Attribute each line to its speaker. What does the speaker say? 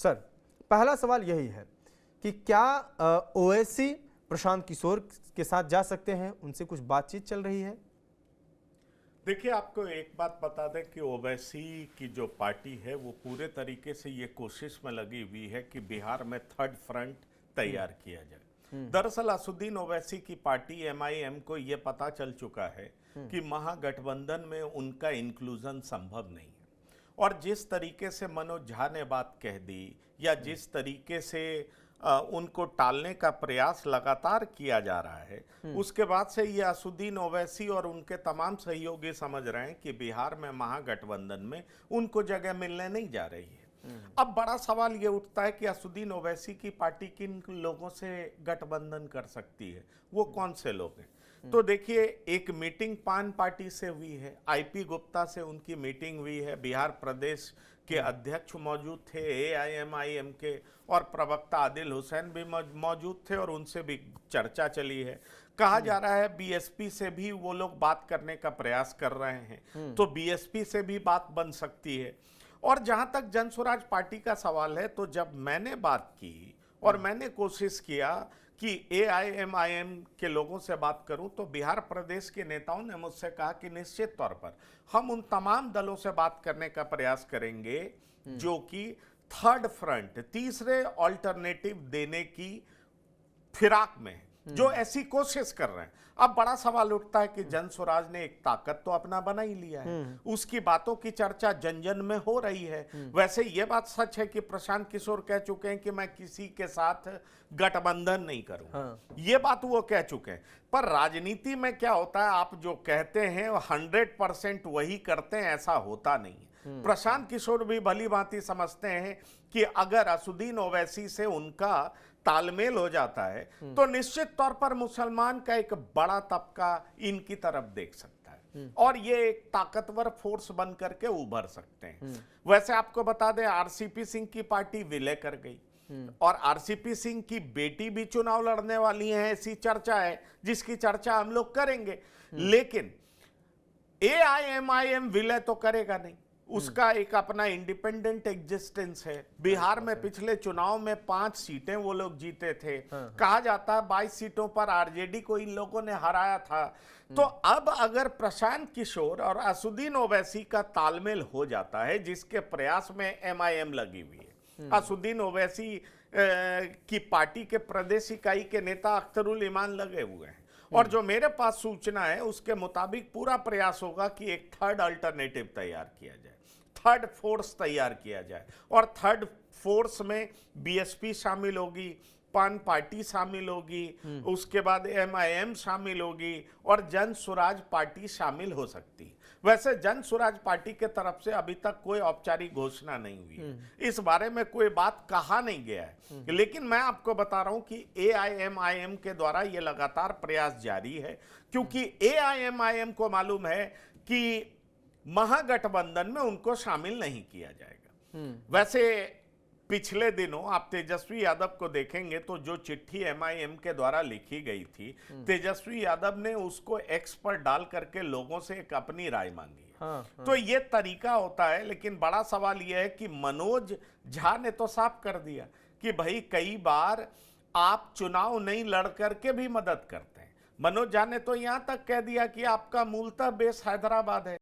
Speaker 1: Sir, पहला सवाल यही है कि क्या ओवैसी प्रशांत किशोर के साथ जा सकते हैं, उनसे कुछ बातचीत चल रही है?
Speaker 2: देखिए, आपको एक बात बता दें कि ओवैसी की जो पार्टी है वो पूरे तरीके से ये कोशिश में लगी हुई है कि बिहार में थर्ड फ्रंट तैयार किया जाए। दरअसल असुद्दीन ओवैसी की पार्टी एमआईएम को ये पता चल चुका है कि महागठबंधन में उनका इंक्लूजन संभव नहीं है, और जिस तरीके से मनोज झा ने बात कह दी या जिस तरीके से उनको टालने का प्रयास लगातार किया जा रहा है, उसके बाद से ये असुद्दीन ओवैसी और उनके तमाम सहयोगी समझ रहे हैं कि बिहार में महागठबंधन में उनको जगह मिलने नहीं जा रही है। अब बड़ा सवाल ये उठता है कि असुद्दीन ओवैसी की पार्टी किन लोगों से गठबंधन कर सकती है, वो कौन से लोग हैं? तो देखिए, एक मीटिंग पान पार्टी से हुई है, आईपी गुप्ता से उनकी मीटिंग हुई है, बिहार प्रदेश के अध्यक्ष मौजूद थे एआईएमआईएम के, और प्रवक्ता आदिल हुसैन भी मौजूद थे और उनसे भी चर्चा चली है। कहा जा रहा है बीएसपी से भी वो लोग बात करने का प्रयास कर रहे हैं, तो बीएसपी से भी बात बन सकती है। और जहां तक जन स्वराज पार्टी का सवाल है, तो जब मैंने बात की और मैंने कोशिश किया कि एआईएमआईएम के लोगों से बात करूं, तो बिहार प्रदेश के नेताओं ने मुझसे कहा कि निश्चित तौर पर हम उन तमाम दलों से बात करने का प्रयास करेंगे जो कि थर्ड फ्रंट, तीसरे ऑल्टरनेटिव देने की फिराक में है, जो ऐसी कोशिश कर रहे हैं। अब बड़ा सवाल उठता है कि जन स्वराज ने एक ताकत तो अपना बना ही लिया है, उसकी बातों की चर्चा जन जन में हो रही है। वैसे ये बात सच है कि प्रशांत किशोर कह चुके हैं कि मैं किसी के साथ गठबंधन नहीं करूंगा, ये बात वो कह चुके हैं। पर राजनीति में क्या होता है, आप जो कहते हैं 100% वही करते हैं, ऐसा होता नहीं है। प्रशांत किशोर भी भली भांति समझते हैं कि अगर असुद्दीन ओवैसी से उनका तालमेल हो जाता है तो निश्चित तौर पर मुसलमान का एक बड़ा तबका इनकी तरफ देख सकता है और ये एक ताकतवर फोर्स बन करके उभर सकते हैं। वैसे आपको बता दें, आरसीपी सिंह की पार्टी विलय कर गई और आरसीपी सिंह की बेटी भी चुनाव लड़ने वाली है, ऐसी चर्चा है जिसकी चर्चा हम लोग करेंगे। लेकिन एआईएमआईएम विलय तो करेगा नहीं, उसका एक अपना इंडिपेंडेंट एग्जिस्टेंस है। बिहार में पिछले चुनाव में 5 सीटें वो लोग जीते थे। कहा जाता है 22 सीटों पर आरजेडी को इन लोगों ने हराया था। तो अब अगर प्रशांत किशोर और असुद्दीन ओवैसी का तालमेल हो जाता है, जिसके प्रयास में एमआईएम लगी हुई है, असुद्दीन ओवैसी की पार्टी के प्रदेश इकाई के नेता अख्तरुल ईमान लगे हुए हैं, और जो मेरे पास सूचना है उसके मुताबिक पूरा प्रयास होगा कि एक थर्ड अल्टरनेटिव तैयार किया जाए, थर्ड फोर्स तैयार किया जाए, और थर्ड फोर्स में बीएसपी शामिल होगी, पान पार्टी शामिल होगी, उसके बाद एमआईएम शामिल होगी और जन स्वराज पार्टी शामिल हो सकती है। वैसे जन स्वराज पार्टी के तरफ से अभी तक कोई औपचारिक घोषणा नहीं हुई है, इस बारे में कोई बात कहा नहीं गया है, लेकिन मैं आपको बता रहा हूं कि एआईएमआईएम के द्वारा ये लगातार प्रयास जारी है, क्योंकि एआईएमआईएम को मालूम है कि महागठबंधन में उनको शामिल नहीं किया जाएगा। वैसे पिछले दिनों आप तेजस्वी यादव को देखेंगे तो जो चिट्ठी एमआईएम के द्वारा लिखी गई थी, तेजस्वी यादव ने उसको एक्स पर डाल करके लोगों से एक अपनी राय मांगी है। तो ये तरीका होता है, लेकिन बड़ा सवाल यह है कि मनोज झा ने तो साफ कर दिया कि भाई कई बार आप चुनाव नहीं लड़ करके भी मदद करते हैं। मनोज झा ने तो यहां तक कह दिया कि आपका मूलतः बेस हैदराबाद है,